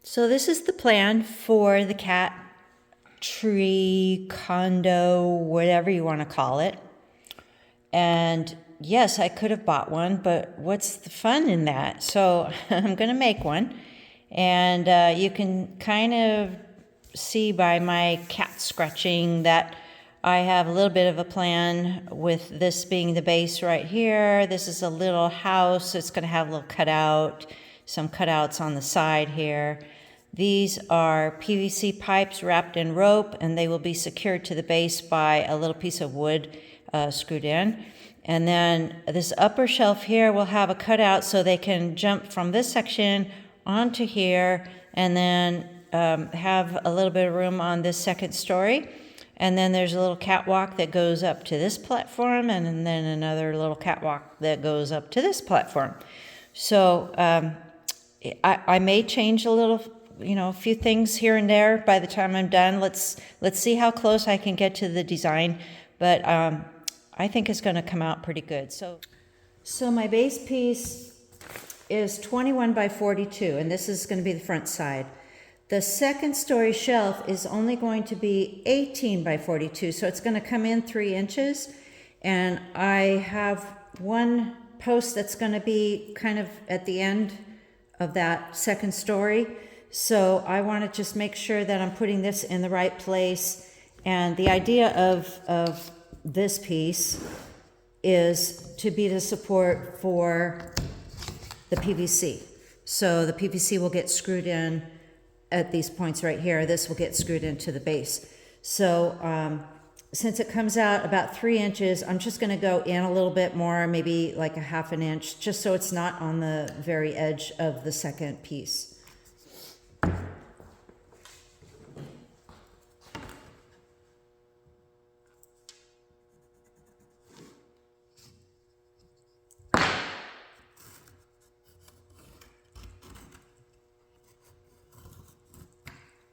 So this is the plan for the cat tree, condo, whatever you want to call it. And yes, I could have bought one, but what's the fun in that? So I'm going to make one. And you can kind of see by my cat scratching that I have a little bit of a plan with this being the base right here. This is a little house. It's going to have a little cutout, some cutouts on the side here. These are PVC pipes wrapped in rope, and they will be secured to the base by a little piece of wood screwed in. And then this upper shelf here will have a cutout so they can jump from this section onto here, and then have a little bit of room on this second story. And then there's a little catwalk that goes up to this platform, and then another little catwalk that goes up to this platform. So I may change a little, a few things here and there by the time I'm done. Let's see how close I can get to the design, but I think it's going to come out pretty good. So my base piece is 21 by 42, and this is going to be the front side. The second story shelf is only going to be 18 by 42, so it's going to come in 3 inches. And I have one post that's going to be kind of at the end of that second story. So I want to just make sure that I'm putting this in the right place. And the idea of this piece is to be the support for the PVC. So the PVC will get screwed in at these points right here. This will get screwed into the base. So since it comes out about 3 inches, I'm just going to go in a little bit more, maybe like a ½ an inch, just so it's not on the very edge of the second piece.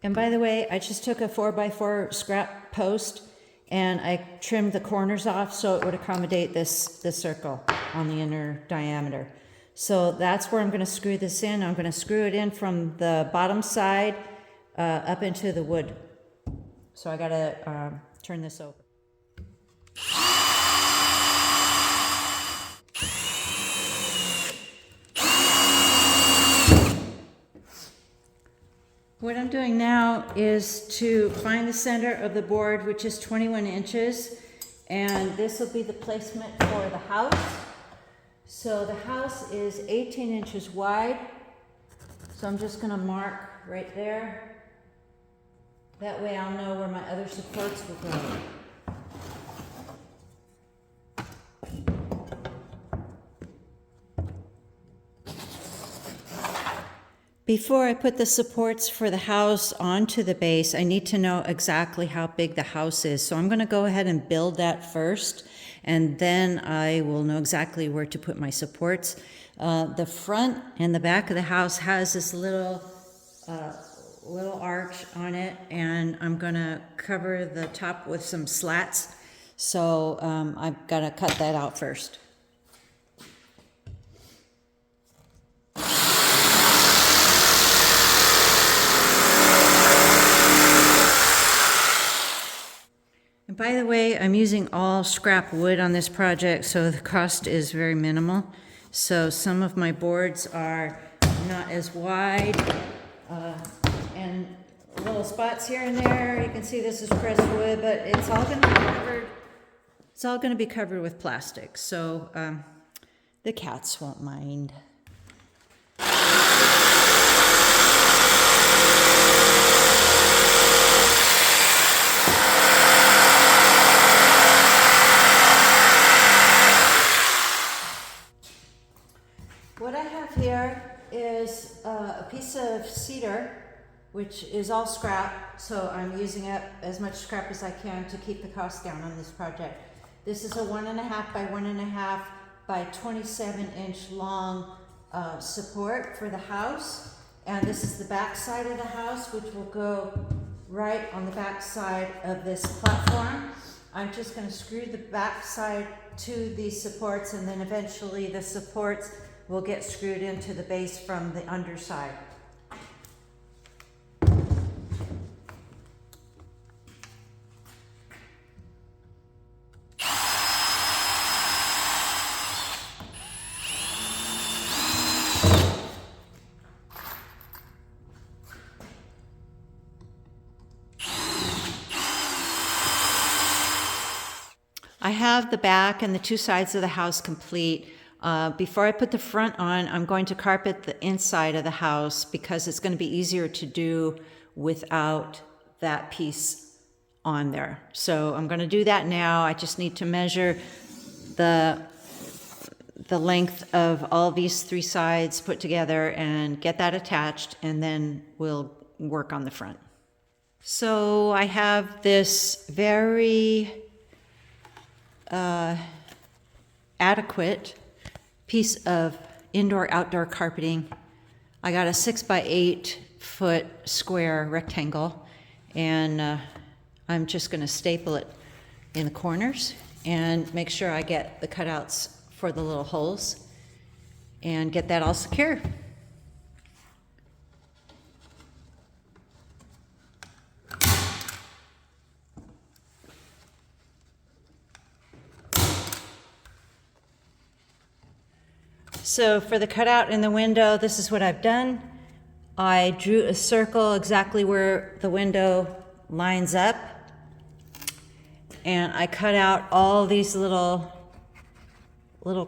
And by the way, I just took a 4x4 scrap post and I trimmed the corners off so it would accommodate this circle on the inner diameter. So that's where I'm going to screw this in. I'm going to screw it in from the bottom side up into the wood. So I got to turn this over. What I'm doing now is to find the center of the board, which is 21 inches, and this will be the placement for the house. So the house is 18 inches wide, so I'm just going to mark right there. That way I'll know where my other supports will go. Before I put the supports for the house onto the base, I need to know exactly how big the house is. So I'm going to go ahead and build that first, and then I will know exactly where to put my supports. The front and the back of the house has this little arch on it, and I'm going to cover the top with some slats. So I've got to cut that out first. And by the way, I'm using all scrap wood on this project, so the cost is very minimal. So some of my boards are not as wide, and little spots here and there. You can see this is pressed wood, but it's all going to be covered. It's all going to be covered with plastic, so the cats won't mind. What I have here is a piece of cedar, which is all scrap, so I'm using up as much scrap as I can to keep the cost down on this project. This is a 1.5 by 1.5 by 27-inch long support for the house, and this is the back side of the house, which will go right on the back side of this platform. I'm just going to screw the back side to these supports, and then eventually the supports will get screwed into the base from the underside. I have the back and the two sides of the house complete. Before I put the front on, I'm going to carpet the inside of the house because it's going to be easier to do without that piece on there. So I'm going to do that now. I just need to measure the length of all these three sides put together and get that attached, and then we'll work on the front. So I have this very adequate piece of indoor-outdoor carpeting. I got a 6x8 square rectangle, and I'm just going to staple it in the corners and make sure I get the cutouts for the little holes and get that all secure. So for the cutout in the window, this is what I've done. I drew a circle exactly where the window lines up, and I cut out all these little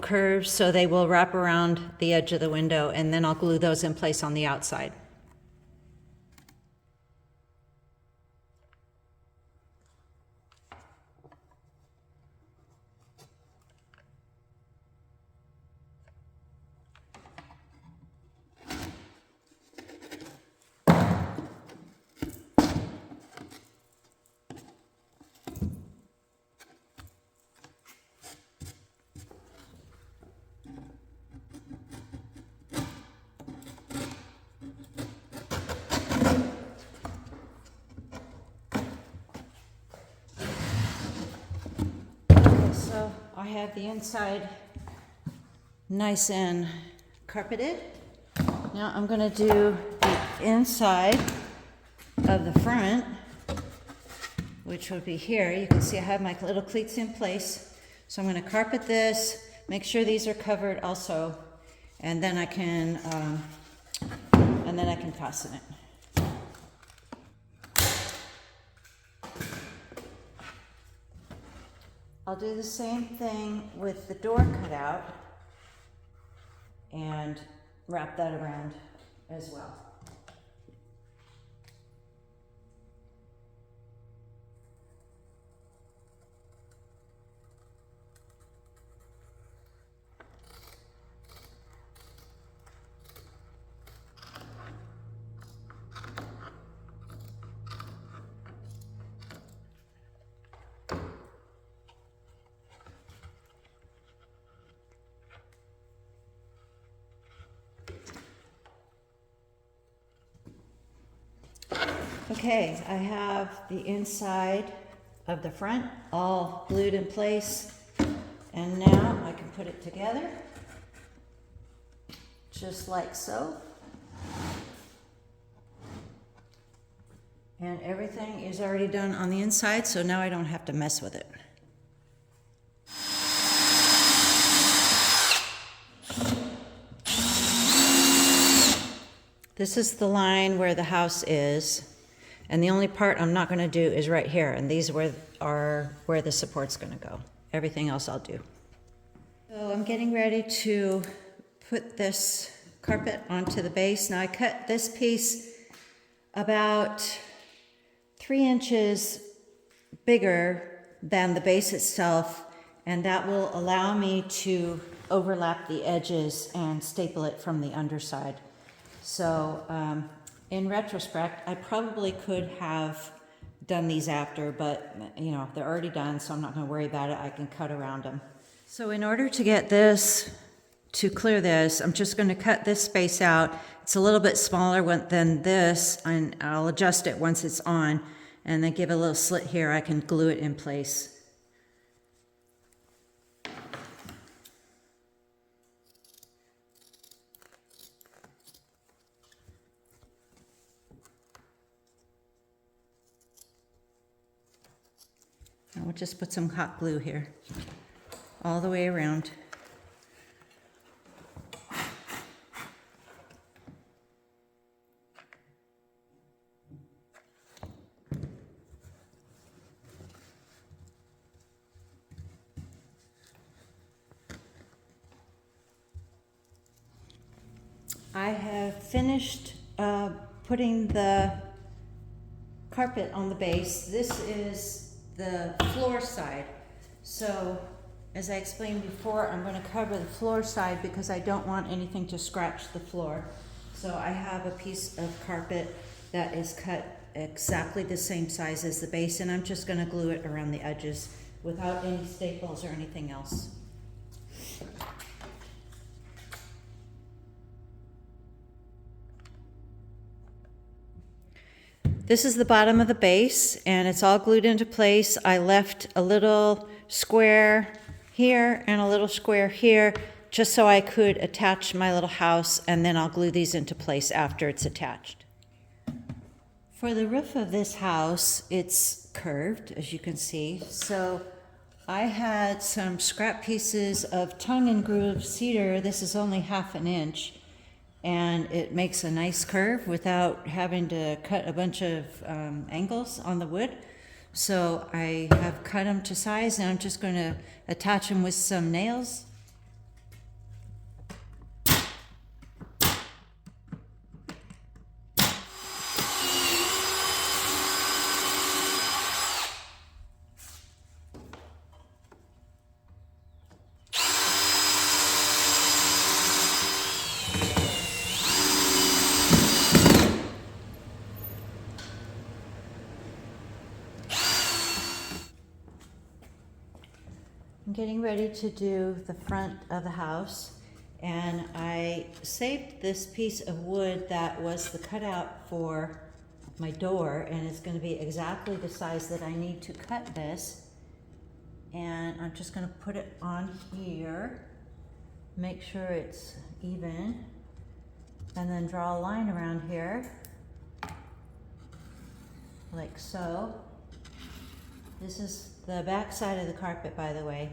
curves so they will wrap around the edge of the window, and then I'll glue those in place on the outside. So I have the inside nice and carpeted. Now I'm going to do the inside of the front, which would be here. You can see I have my little cleats in place. So I'm going to carpet this, make sure these are covered also, and then I can fasten it. I'll do the same thing with the door cutout and wrap that around as well. Okay, I have the inside of the front all glued in place, and now I can put it together just like so. And everything is already done on the inside, so now I don't have to mess with it. This is the line where the house is. And the only part I'm not going to do is right here, and these are where the support's going to go. Everything else I'll do. So I'm getting ready to put this carpet onto the base. Now I cut this piece about 3 inches bigger than the base itself, and that will allow me to overlap the edges and staple it from the underside. So in retrospect, I probably could have done these after, but you know, they're already done, so I'm not going to worry about it. I can cut around them. So in order to get this, to clear this, I'm just going to cut this space out. It's a little bit smaller than this, and I'll adjust it once it's on, and then give a little slit here. I can glue it in place. We'll just put some hot glue here, all the way around. I have finished putting the carpet on the base. This is the floor side. So as I explained before, I'm going to cover the floor side because I don't want anything to scratch the floor. So I have a piece of carpet that is cut exactly the same size as the base, and I'm just going to glue it around the edges without any staples or anything else. This is the bottom of the base, and it's all glued into place. I left a little square here and a little square here just so I could attach my little house, and then I'll glue these into place after it's attached. For the roof of this house, it's curved, as you can see. So I had some scrap pieces of tongue and groove cedar. This is only 1/2 inch. And it makes a nice curve without having to cut a bunch of angles on the wood. So I have cut them to size, and I'm just going to attach them with some nails. I'm getting ready to do the front of the house, and I saved this piece of wood that was the cutout for my door, and it's going to be exactly the size that I need to cut this. And I'm just going to put it on here, make sure it's even, and then draw a line around here like so. This is the back side of the carpet, by the way.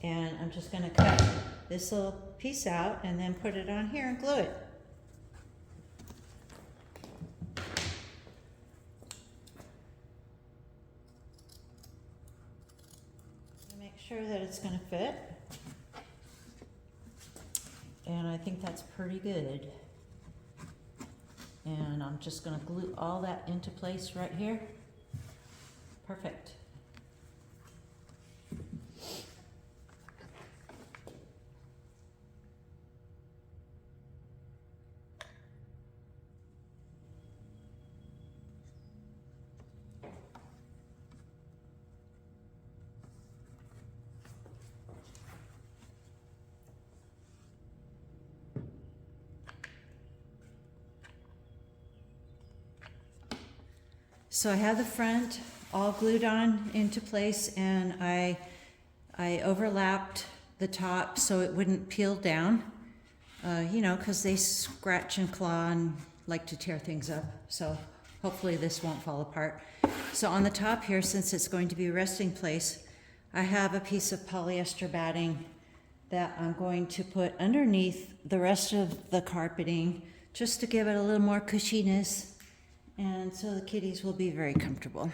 And I'm just going to cut this little piece out and then put it on here and glue it. Make sure that it's going to fit. And I think that's pretty good. And I'm just going to glue all that into place right here. Perfect. So I have the front all glued on into place, and I overlapped the top so it wouldn't peel down, because they scratch and claw and like to tear things up. So hopefully this won't fall apart. So on the top here, since it's going to be a resting place, I have a piece of polyester batting that I'm going to put underneath the rest of the carpeting just to give it a little more cushiness. And so the kitties will be very comfortable.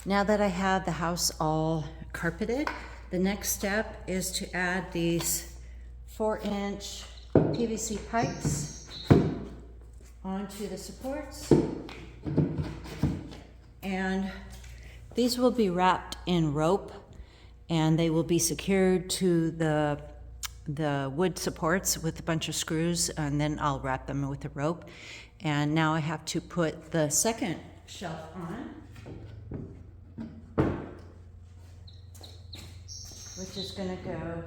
Now that I have the house all carpeted, the next step is to add these 4-inch PVC pipes onto the supports. And these will be wrapped in rope, and they will be secured to the the wood supports with a bunch of screws, and then I'll wrap them with a rope. And now I have to put the second shelf on, which is going to go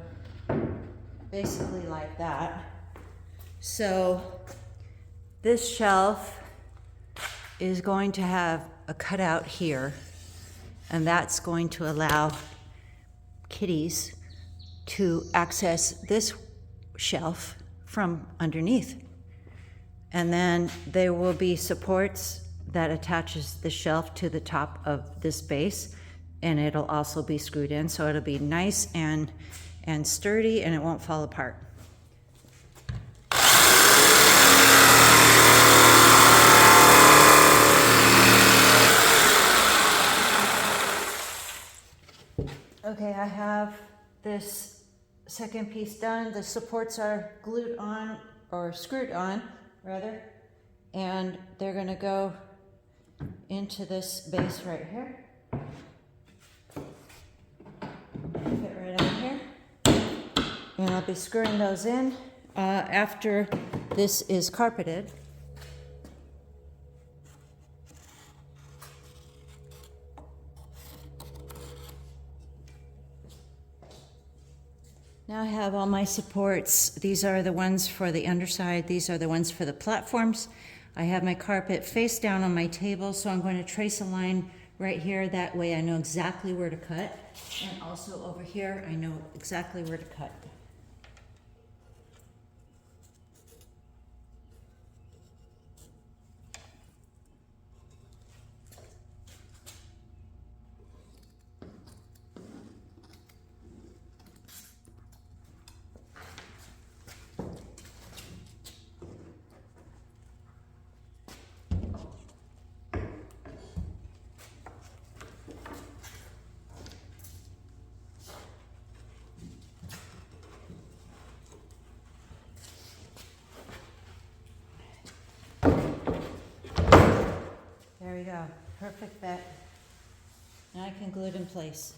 basically like that. So this shelf is going to have a cutout here, and that's going to allow kitties to access this shelf from underneath. And then there will be supports that attaches the shelf to the top of this base, and it'll also be screwed in, so it'll be nice and sturdy, and it won't fall apart. Okay, I have this second piece done. The supports are glued on, or screwed on, rather, and they're going to go into this base right here. Fit right on here. And I'll be screwing those in after this is carpeted. Now I have all my supports. These are the ones for the underside. These are the ones for the platforms. I have my carpet face down on my table, so I'm going to trace a line right here. That way I know exactly where to cut. And also over here, I know exactly where to cut. There we go, perfect fit. Now I can glue it in place.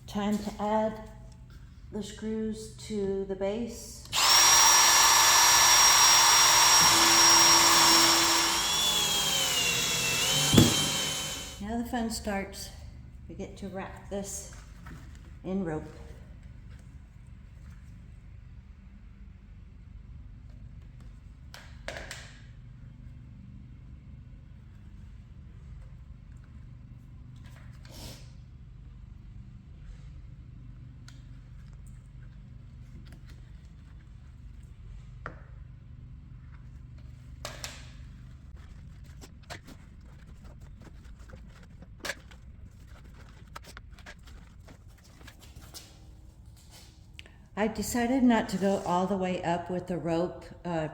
Time to add the screws to the base. Now the fun starts. We get to wrap this in rope. I decided not to go all the way up with the rope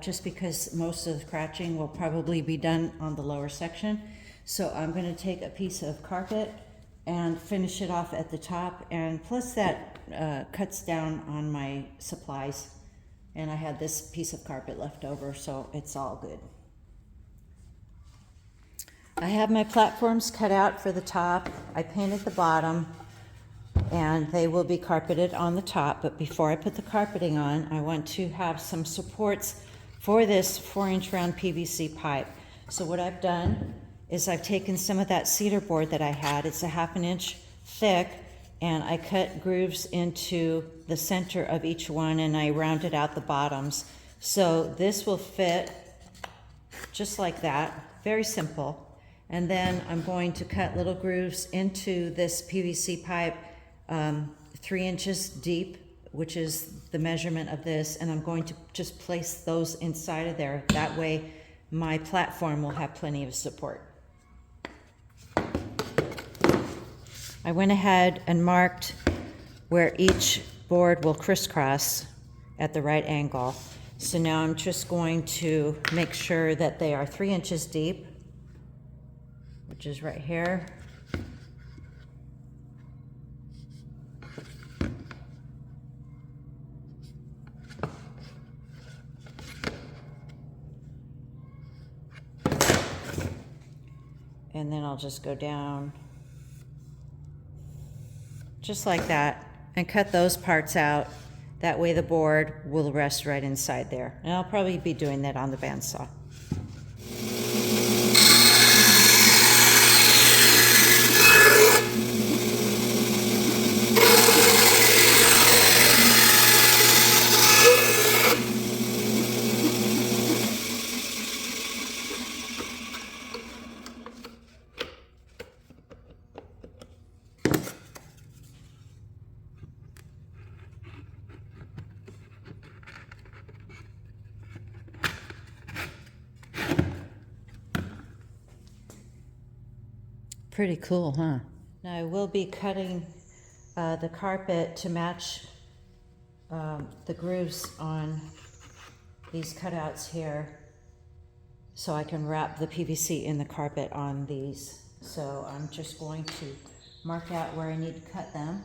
just because most of the scratching will probably be done on the lower section. So I'm going to take a piece of carpet and finish it off at the top, and plus that cuts down on my supplies, and I had this piece of carpet left over, so it's all good. I have my platforms cut out for the top. I painted the bottom, and they will be carpeted on the top. But before I put the carpeting on, I want to have some supports for this 4-inch round PVC pipe. So what I've done is I've taken some of that cedar board that I had. It's a 1/2 inch thick, and I cut grooves into the center of each one, and I rounded out the bottoms. So this will fit just like that, very simple. And then I'm going to cut little grooves into this PVC pipe 3 inches deep, which is the measurement of this, and I'm going to just place those inside of there. That way my platform will have plenty of support. I went ahead and marked where each board will crisscross, at the right angle. So now I'm just going to make sure that they are 3 inches deep, which is right here. And then I'll just go down just like that and cut those parts out. That way the board will rest right inside there. And I'll probably be doing that on the bandsaw. Pretty cool, huh? Now I will be cutting the carpet to match the grooves on these cutouts here, so I can wrap the PVC in the carpet on these. So I'm just going to mark out where I need to cut them.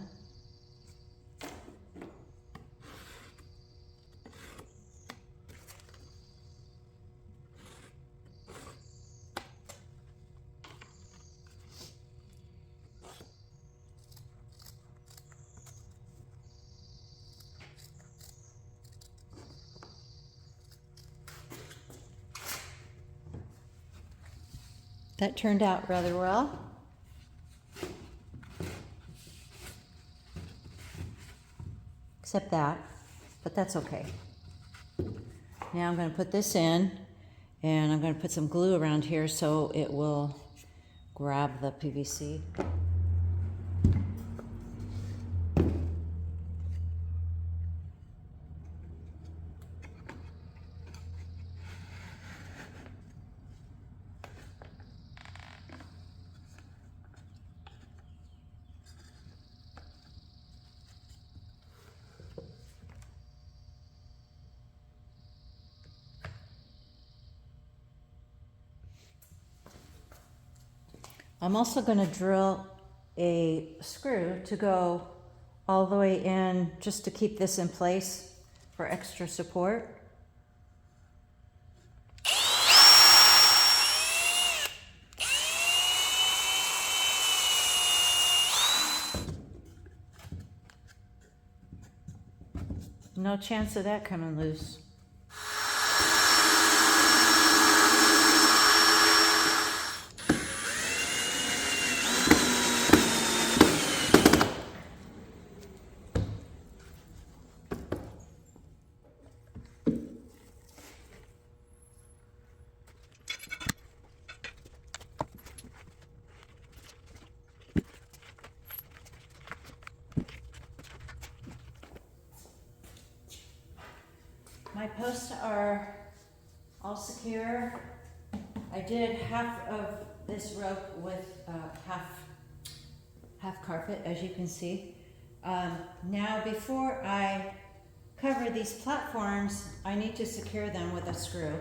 That turned out rather well. Except that, but that's okay. Now I'm going to put this in, and I'm going to put some glue around here so it will grab the PVC. I'm also going to drill a screw to go all the way in just to keep this in place for extra support. No chance of that coming loose. My posts are all secure. I did half of this rope with half carpet, as you can see. Now before I cover these platforms, I need to secure them with a screw.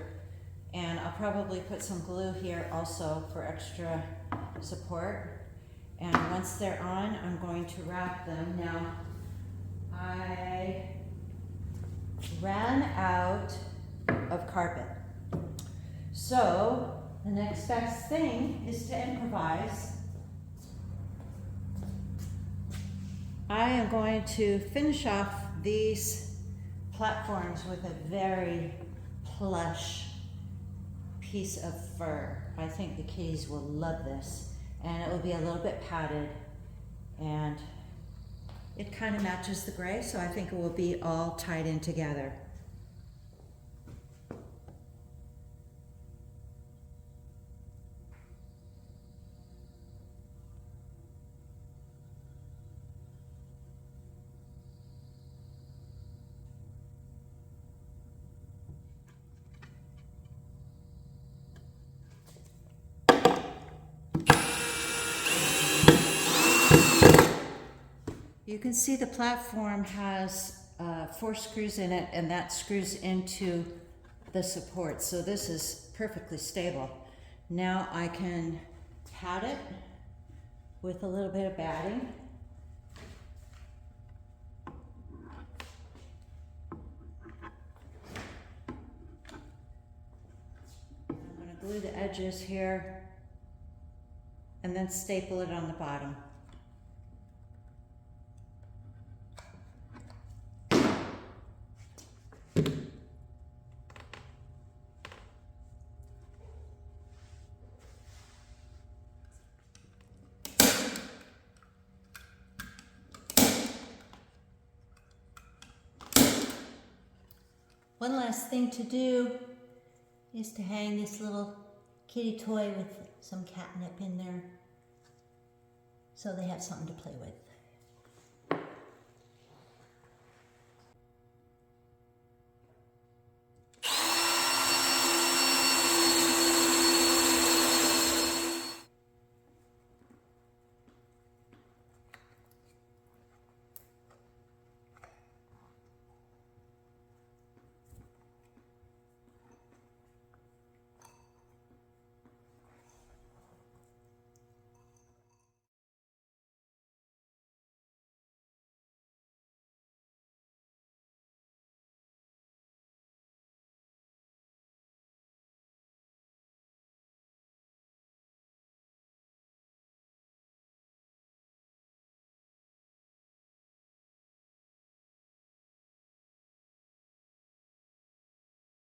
And I'll probably put some glue here also for extra support. And once they're on, I'm going to wrap them. Now, I ran out of carpet. So the next best thing is to improvise. I am going to finish off these platforms with a very plush piece of fur. I think the kitties will love this, and it will be a little bit padded, and it kind of matches the gray, so I think it will be all tied in together. You can see the platform has 4 screws in it, and that screws into the support. So this is perfectly stable. Now I can pat it with a little bit of batting. I'm going to glue the edges here and then staple it on the bottom. One last thing to do is to hang this little kitty toy with some catnip in there so they have something to play with.